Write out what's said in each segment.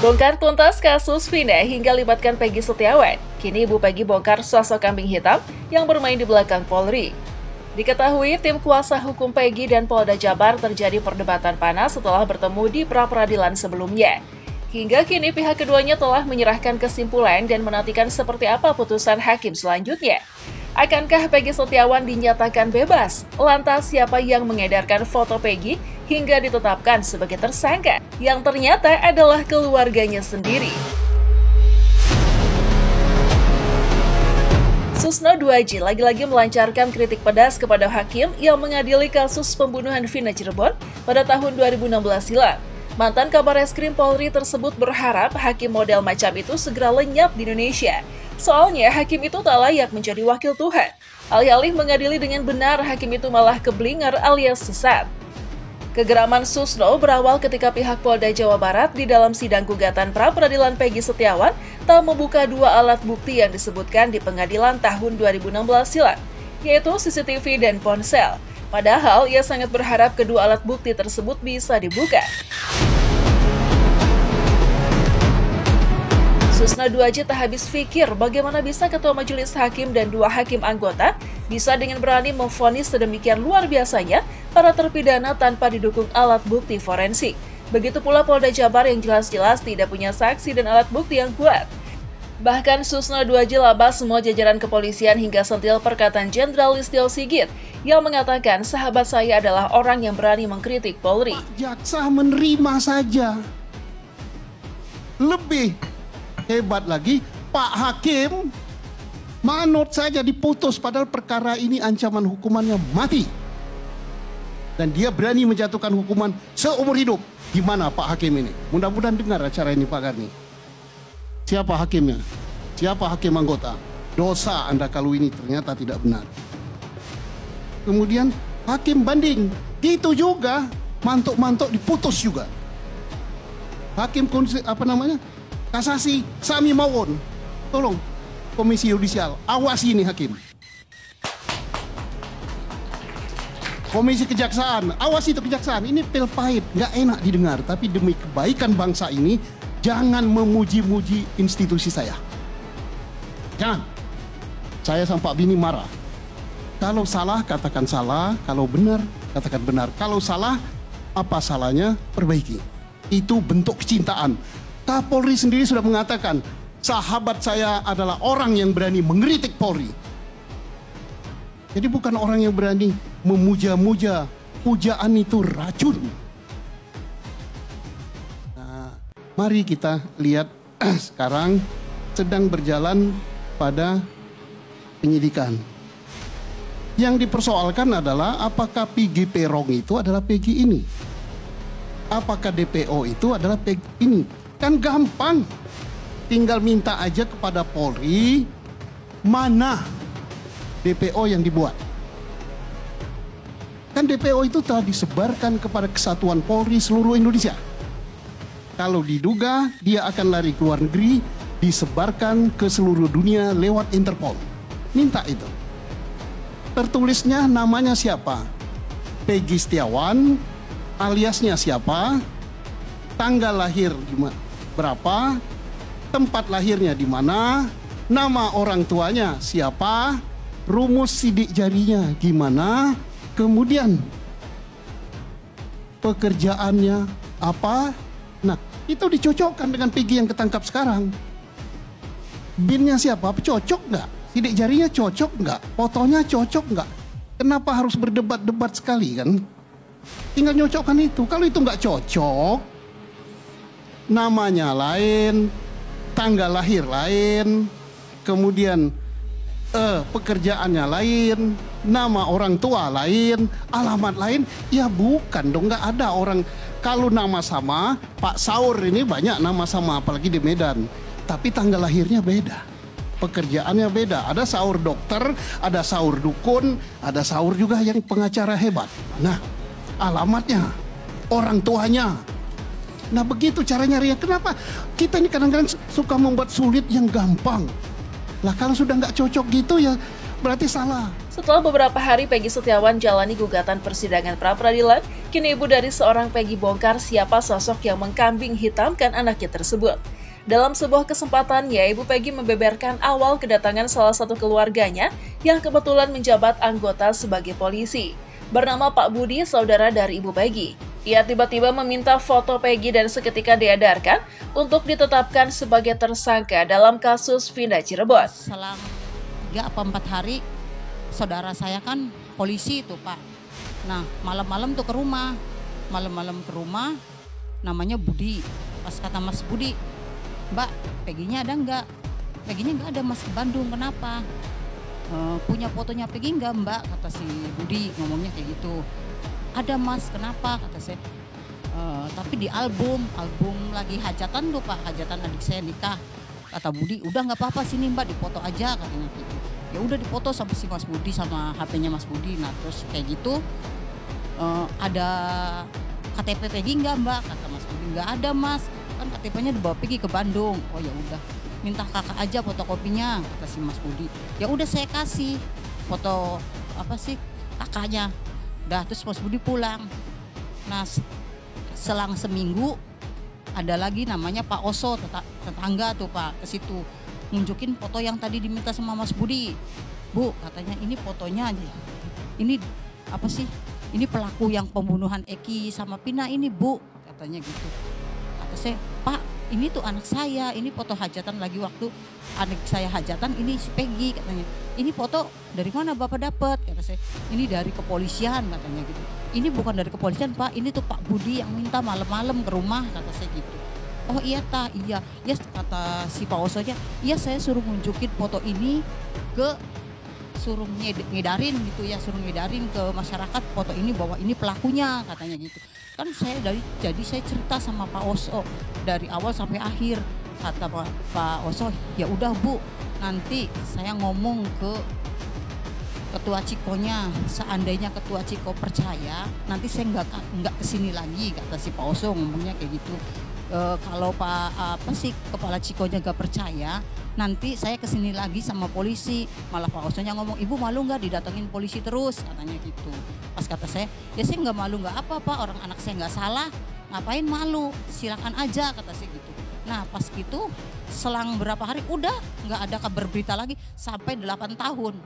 Bongkar tuntas kasus Vina hingga libatkan Peggy Setiawan. Kini Ibu Peggy bongkar sosok kambing hitam yang bermain di belakang Polri. Diketahui tim kuasa hukum Peggy dan Polda Jabar terjadi perdebatan panas setelah bertemu di pra-peradilan sebelumnya. Hingga kini pihak keduanya telah menyerahkan kesimpulan dan menantikan seperti apa putusan hakim selanjutnya. Akankah Peggy Setiawan dinyatakan bebas? Lantas siapa yang mengedarkan foto Peggy hingga ditetapkan sebagai tersangka, yang ternyata adalah keluarganya sendiri? Susno Duaji lagi-lagi melancarkan kritik pedas kepada hakim yang mengadili kasus pembunuhan Vina Cirebon pada tahun 2016 silam. Mantan Kabar Eskrim Polri tersebut berharap hakim model macam itu segera lenyap di Indonesia. Soalnya hakim itu tak layak menjadi wakil Tuhan. Alih-alih mengadili dengan benar, hakim itu malah keblinger alias sesat. Kegeraman Susno berawal ketika pihak Polda Jawa Barat di dalam sidang gugatan pra-peradilan Peggy Setiawan tak membuka dua alat bukti yang disebutkan di pengadilan tahun 2016 silam, yaitu CCTV dan ponsel. Padahal ia sangat berharap kedua alat bukti tersebut bisa dibuka. Susno Duaji tak habis pikir bagaimana bisa ketua majelis hakim dan dua hakim anggota bisa dengan berani memvonis sedemikian luar biasanya para terpidana tanpa didukung alat bukti forensik. Begitu pula Polda Jabar yang jelas-jelas tidak punya saksi dan alat bukti yang kuat. Bahkan Susno Duaji labas semua jajaran kepolisian hingga sentil perkataan Jenderal Listio Sigit yang mengatakan sahabat saya adalah orang yang berani mengkritik Polri. Jaksa menerima saja. Lebih hebat lagi, Pak Hakim manut saja diputus padahal perkara ini ancaman hukumannya mati. Dan dia berani menjatuhkan hukuman seumur hidup. Gimana Pak Hakim ini? Mudah-mudahan dengar acara ini Pak Garni. Siapa hakimnya? Siapa hakim anggota? Dosa Anda kalau ini ternyata tidak benar. Kemudian hakim banding, gitu juga, mantuk-mantuk diputus juga. Hakim kasasi Sami Mawon, tolong Komisi Yudisial awasi ini hakim. Komisi Kejaksaan, awasi itu kejaksaan. Ini pil pahit, nggak enak didengar, tapi demi kebaikan bangsa ini jangan memuji-muji institusi saya. Jangan. Saya sama Pak Bini marah. Kalau salah katakan salah, kalau benar katakan benar. Kalau salah, apa salahnya? Perbaiki. Itu bentuk kecintaan. Kapolri sendiri sudah mengatakan, sahabat saya adalah orang yang berani mengkritik Polri. Jadi bukan orang yang berani memuja-muja. Pujaan itu racun. Nah, mari kita lihat sekarang sedang berjalan pada penyidikan. Yang dipersoalkan adalah apakah Peggy Perong itu adalah Peggy ini? Apakah DPO itu adalah Peggy ini? Kan gampang, tinggal minta aja kepada Polri mana DPO yang dibuat. Kan DPO itu telah disebarkan kepada kesatuan Polri seluruh Indonesia. Kalau diduga dia akan lari ke luar negeri, disebarkan ke seluruh dunia lewat Interpol. Minta itu. Tertulisnya namanya siapa? Peggy Setiawan, aliasnya siapa? Tanggal lahir berapa? Tempat lahirnya di mana? Nama orang tuanya siapa? Rumus sidik jarinya gimana? Kemudian pekerjaannya apa? Nah, itu dicocokkan dengan Peggy yang ketangkap sekarang. BIN-nya siapa? Cocok nggak? Sidik jarinya cocok nggak? Fotonya cocok nggak? Kenapa harus berdebat-debat sekali kan? Tinggal nyocokkan itu. Kalau itu nggak cocok, namanya lain, tanggal lahir lain, kemudian pekerjaannya lain, nama orang tua lain, alamat lain, ya bukan dong, nggak ada orang. Kalau nama sama, Pak Saur ini banyak nama sama, apalagi di Medan, tapi tanggal lahirnya beda, pekerjaannya beda. Ada Saur dokter, ada Saur dukun, ada Saur juga yang pengacara hebat. Nah, alamatnya, orang tuanya. Nah begitu cara nyarinya. Kenapa kita ini kadang-kadang suka membuat sulit yang gampang. Lah kalau sudah nggak cocok gitu ya berarti salah. Setelah beberapa hari Peggy Setiawan jalani gugatan persidangan pra-peradilan, kini ibu dari seorang Peggy bongkar siapa sosok yang mengkambing hitamkan anaknya tersebut. Dalam sebuah kesempatannya, Ibu Peggy membeberkan awal kedatangan salah satu keluarganya yang kebetulan menjabat anggota sebagai polisi. Bernama Pak Budi, saudara dari Ibu Peggy. Ia tiba-tiba meminta foto Peggy dan seketika diedarkan untuk ditetapkan sebagai tersangka dalam kasus Vina Cirebon. Selang 3 apa 4 hari, saudara saya kan polisi itu Pak. Nah malam-malam tuh ke rumah, namanya Budi. Pas kata Mas Budi, Mbak Peggy-nya ada enggak? Peggy-nya enggak ada Mas, ke Bandung, kenapa? Punya fotonya Peggy enggak Mbak? Kata si Budi, ngomongnya kayak gitu. Ada Mas, kenapa? Kata saya. Tapi di album lagi hajatan tuh Pak, hajatan adik saya nikah. Kata Budi, udah nggak apa-apa sini Mbak, dipoto aja katanya gitu. Ya udah dipoto sama si Mas Budi sama HP-nya Mas Budi. Nah terus kayak gitu, ada KTP Peggy nggak Mbak? Kata Mas Budi, nggak ada Mas, kan KTP-nya dibawa Peggy ke Bandung. Oh ya udah, minta kakak aja fotokopinya, kata si Mas Budi. Ya udah saya kasih foto kakaknya. Dah terus Mas Budi pulang. Nah selang seminggu ada lagi namanya Pak Oso, tetangga tuh Pak, ke situ nunjukin foto yang tadi diminta sama Mas Budi. Bu, katanya ini fotonya aja. Ini ini pelaku yang pembunuhan Eki sama Pina ini Bu, katanya gitu. Kata saya, Pak ini tuh anak saya, ini foto hajatan lagi waktu anak saya hajatan, ini si Peggy katanya. Ini foto dari mana Bapak dapat? Kata saya, ini dari kepolisian katanya gitu. Ini bukan dari kepolisian Pak, ini tuh Pak Budi yang minta malam-malam ke rumah, kata saya gitu. Oh iya iya, ya kata si Pak Oso aja, iya saya suruh nunjukin foto ini suruh ngedarin gitu ya, suruh ngedarin ke masyarakat foto ini bahwa ini pelakunya, katanya gitu. Kan jadi saya cerita sama Pak Oso dari awal sampai akhir. Kata Pak Oso, ya udah Bu, nanti saya ngomong ke Ketua Cikonya, seandainya Ketua Ciko percaya, nanti saya nggak kesini lagi, kata si Pak Oso ngomongnya kayak gitu. Kalau Kepala Cikonya nggak percaya, nanti saya kesini lagi sama polisi. Malah Pak Osonya ngomong, Ibu malu nggak didatengin polisi terus, katanya gitu. Pas kata saya, ya saya nggak malu nggak apa Pak, orang anak saya nggak salah, ngapain malu, silakan aja, kata saya gitu. Nah pas gitu selang berapa hari udah nggak ada kabar berita lagi sampai 8 tahun.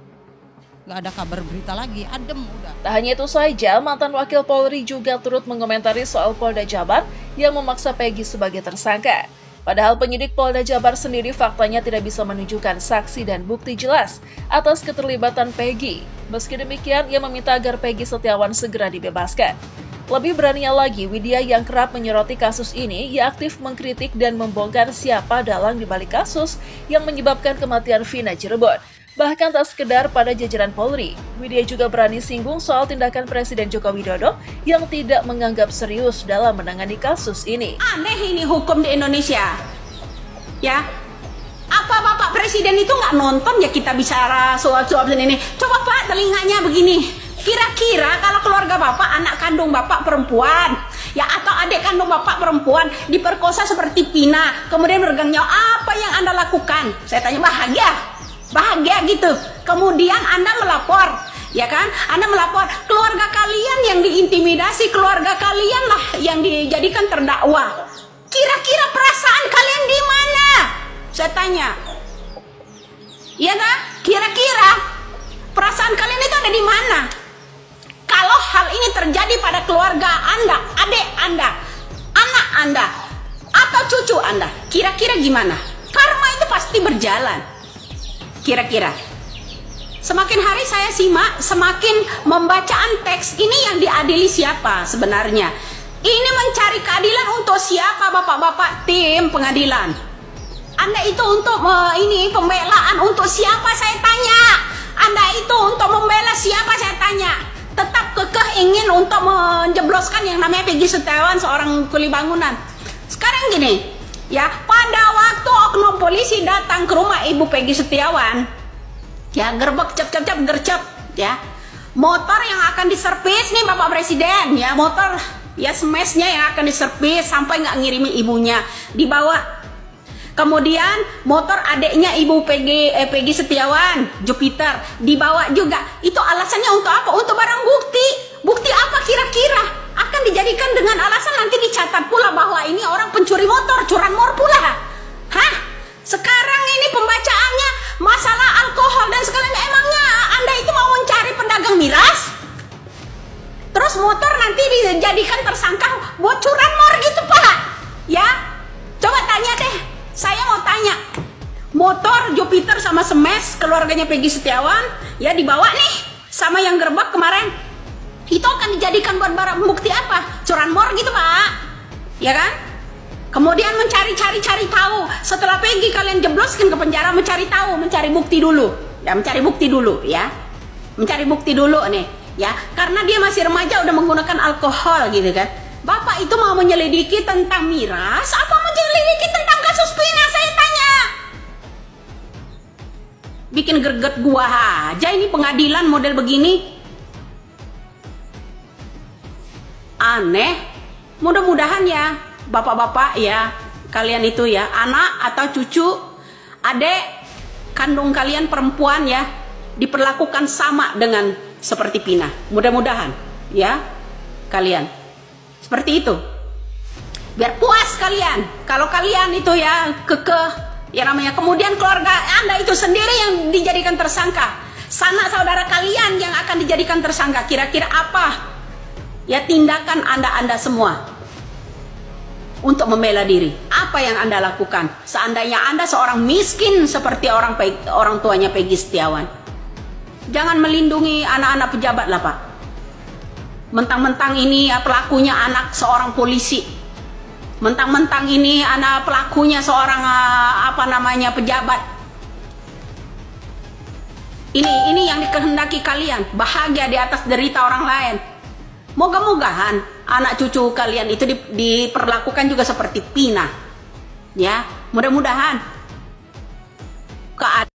Nggak ada kabar berita lagi, adem udah. Tak hanya itu saja, mantan Wakil Polri juga turut mengomentari soal Polda Jabar yang memaksa Peggy sebagai tersangka. Padahal penyidik Polda Jabar sendiri faktanya tidak bisa menunjukkan saksi dan bukti jelas atas keterlibatan Peggy. Meski demikian, ia meminta agar Peggy Setiawan segera dibebaskan. Lebih beraninya lagi, Widya yang kerap menyoroti kasus ini, ia aktif mengkritik dan membongkar siapa dalang dibalik kasus yang menyebabkan kematian Vina Cirebon. Bahkan tak sekedar pada jajaran Polri, Widya juga berani singgung soal tindakan Presiden Joko Widodo yang tidak menganggap serius dalam menangani kasus ini. Aneh ini hukum di Indonesia, ya. Apa Bapak Presiden itu nggak nonton ya kita bicara soal-soal ini? Coba Pak telinganya begini. Kira-kira kalau keluarga Bapak, anak kandung Bapak perempuan, ya atau adik kandung Bapak perempuan diperkosa seperti Pina, kemudian meregang nyawa, apa yang Anda lakukan? Saya tanya, bahagia gitu. Kemudian Anda melapor, ya kan? Anda melapor, keluarga kalian yang diintimidasi, keluarga kalian lah yang dijadikan terdakwa. Kira-kira perasaan kalian di mana? Saya tanya. Iya kan? Kira-kira perasaan kalian itu ada di mana? Kalau hal ini terjadi pada keluarga Anda, adik Anda, anak Anda, atau cucu Anda, kira-kira gimana? Karma itu pasti berjalan. Kira-kira. Semakin hari saya simak, semakin membacaan teks ini yang diadili siapa sebenarnya. Ini mencari keadilan untuk siapa bapak-bapak tim pengadilan? Anda itu untuk pembelaan untuk siapa saya tanya? Anda itu untuk membela siapa saya tanya? Tetap kekeh ingin untuk menjebloskan yang namanya Peggy Setiawan seorang kuli bangunan. Sekarang gini, ya pada waktu oknum polisi datang ke rumah Ibu Peggy Setiawan, ya gerbek cep-cep gercep, ya motor yang akan diservis nih Bapak Presiden, ya motor ya smashnya yang akan diservis sampai nggak ngirimi ibunya dibawa. Kemudian motor adiknya Ibu Peggy Setiawan, Jupiter, dibawa juga. Itu alasannya untuk apa? Untuk barang bukti. Bukti apa kira-kira? Akan dijadikan dengan alasan nanti dicatat pula bahwa ini orang pencuri motor, curanmor pula. Hah? Sekarang ini pembacaannya masalah alkohol dan sekalian, emangnya Anda itu mau mencari pedagang miras? Terus motor nanti dijadikan tersangka buat curanmor gitu Pak? Ya? Coba tanya deh. Saya mau tanya. Motor Jupiter sama Smash keluarganya Peggy Setiawan ya dibawa nih sama yang gerbek kemarin. Itu akan dijadikan buat barang bukti apa? Curanmor gitu Pak? Ya kan? Kemudian mencari tahu. Setelah Peggy kalian jebloskan ke penjara, mencari tahu, mencari bukti dulu. Ya, mencari bukti dulu ya. Mencari bukti dulu nih, ya. Karena dia masih remaja udah menggunakan alkohol gitu kan. Bapak itu mau menyelidiki tentang miras apa menyelidiki tentang kasus Pina, saya tanya. Bikin greget gua aja ini pengadilan model begini. Aneh. Mudah-mudahan ya bapak-bapak ya, kalian itu ya, anak atau cucu, adik kandung kalian perempuan ya, diperlakukan sama dengan seperti Pina. Mudah-mudahan ya kalian seperti itu. Biar puas kalian. Kalau kalian itu ya kekeh ya namanya, kemudian keluarga Anda itu sendiri yang dijadikan tersangka, sanak saudara kalian yang akan dijadikan tersangka, kira-kira apa ya tindakan Anda semua untuk membela diri? Apa yang Anda lakukan seandainya Anda seorang miskin seperti orang tuanya Peggy Setiawan? Jangan melindungi anak-anak pejabat lah Pak. Mentang-mentang ini ya, pelakunya anak seorang polisi. Mentang-mentang ini anak pelakunya seorang pejabat. Ini yang dikehendaki kalian, bahagia di atas derita orang lain. Moga-mogahan anak cucu kalian itu diperlakukan juga seperti Pina. Ya, mudah-mudahan